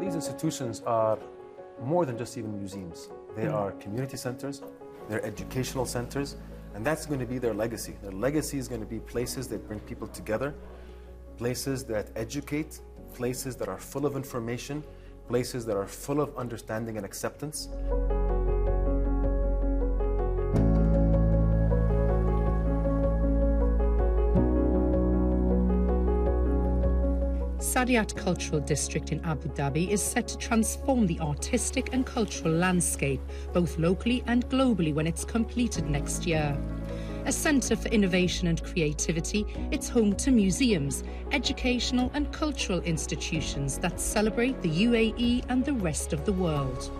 these institutions are more than just even museums. They are community centers, they're educational centers, and that's going to be their legacy. Their legacy is going to be places that bring people together, places that educate, places that are full of information, places that are full of understanding and acceptance. Saadiyat Cultural District in Abu Dhabi is set to transform the artistic and cultural landscape, both locally and globally, when it's completed next year. A centre for innovation and creativity, it's home to museums, educational and cultural institutions that celebrate the UAE and the rest of the world.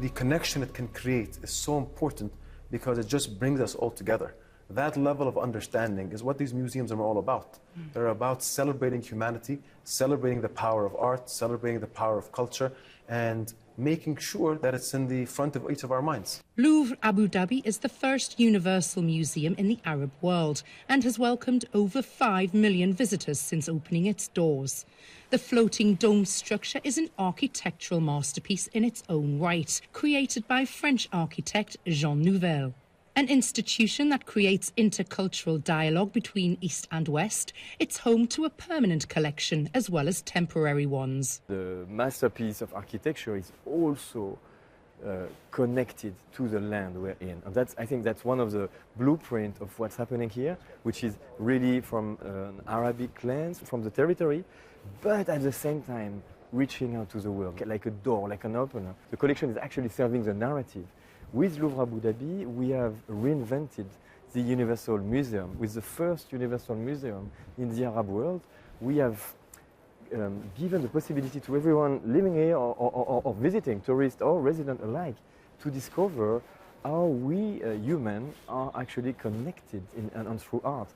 The connection it can create is so important because it just brings us all together. That level of understanding is what these museums are all about. They're about celebrating humanity, celebrating the power of art, celebrating the power of culture, and making sure that it's in the front of each of our minds. Louvre Abu Dhabi is the first universal museum in the Arab world and has welcomed over 5 million visitors since opening its doors. The floating dome structure is an architectural masterpiece in its own right, created by French architect Jean Nouvel. An institution that creates intercultural dialogue between East and West, it's home to a permanent collection as well as temporary ones. The masterpiece of architecture is also connected to the land we're in. And I think that's one of the blueprints of what's happening here, which is really from an Arabic lens, from the territory, but at the same time reaching out to the world, like a door, like an opener. The collection is actually serving the narrative. With Louvre Abu Dhabi, we have reinvented the Universal Museum. With the first Universal Museum in the Arab world, we have given the possibility to everyone living here or visiting, tourist or resident alike, to discover how we humans are actually connected and through art.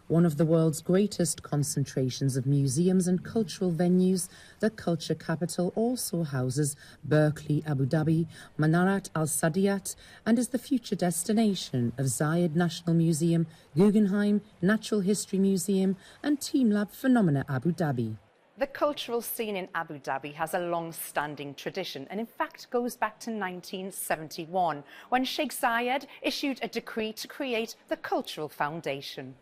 One of the world's greatest concentrations of museums and cultural venues, the culture capital also houses Berkeley Abu Dhabi, Manarat Al Saadiyat, and is the future destination of Zayed National Museum, Guggenheim Natural History Museum, and TeamLab Phenomena Abu Dhabi. The cultural scene in Abu Dhabi has a long-standing tradition and in fact goes back to 1971 when Sheikh Zayed issued a decree to create the Cultural Foundation.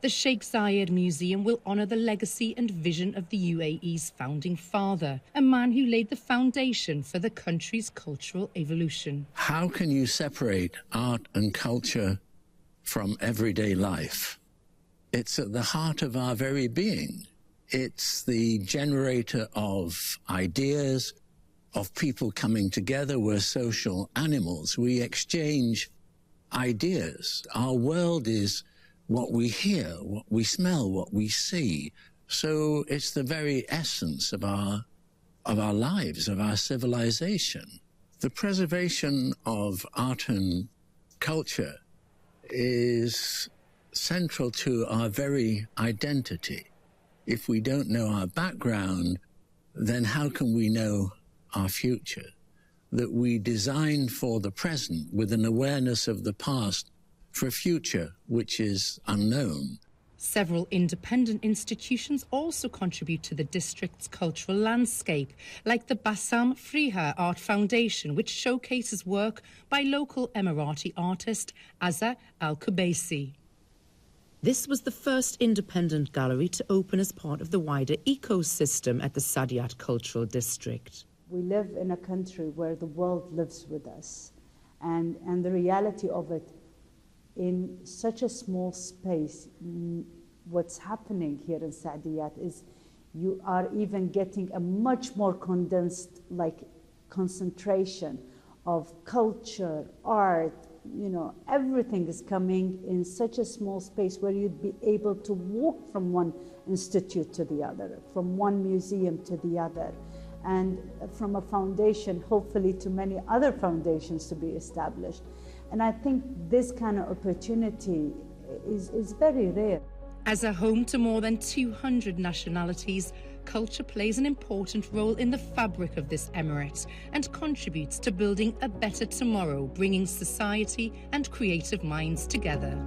The Sheikh Zayed Museum will honour the legacy and vision of the UAE's founding father, a man who laid the foundation for the country's cultural evolution. How can you separate art and culture from everyday life? It's at the heart of our very being. It's the generator of ideas, of people coming together. We're social animals. We exchange ideas. Our world is what we hear, what we smell, what we see. So it's the very essence of our lives, of our civilization. The preservation of art and culture is central to our very identity. If we don't know our background, then how can we know our future? That we design for the present with an awareness of the past for a future which is unknown. Several independent institutions also contribute to the district's cultural landscape, like the Bassam Friha Art Foundation, which showcases work by local Emirati artist Azza Al-Kubaisi. This was the first independent gallery to open as part of the wider ecosystem at the Saadiyat Cultural District. We live in a country where the world lives with us, and the reality of it in such a small space, what's happening here in Saadiyat is you are even getting a much more condensed concentration of culture, art, everything is coming in such a small space where you'd be able to walk from one institute to the other, from one museum to the other, and from a foundation, hopefully, to many other foundations to be established. And I think this kind of opportunity is very rare. As a home to more than 200 nationalities, culture plays an important role in the fabric of this emirate and contributes to building a better tomorrow, bringing society and creative minds together.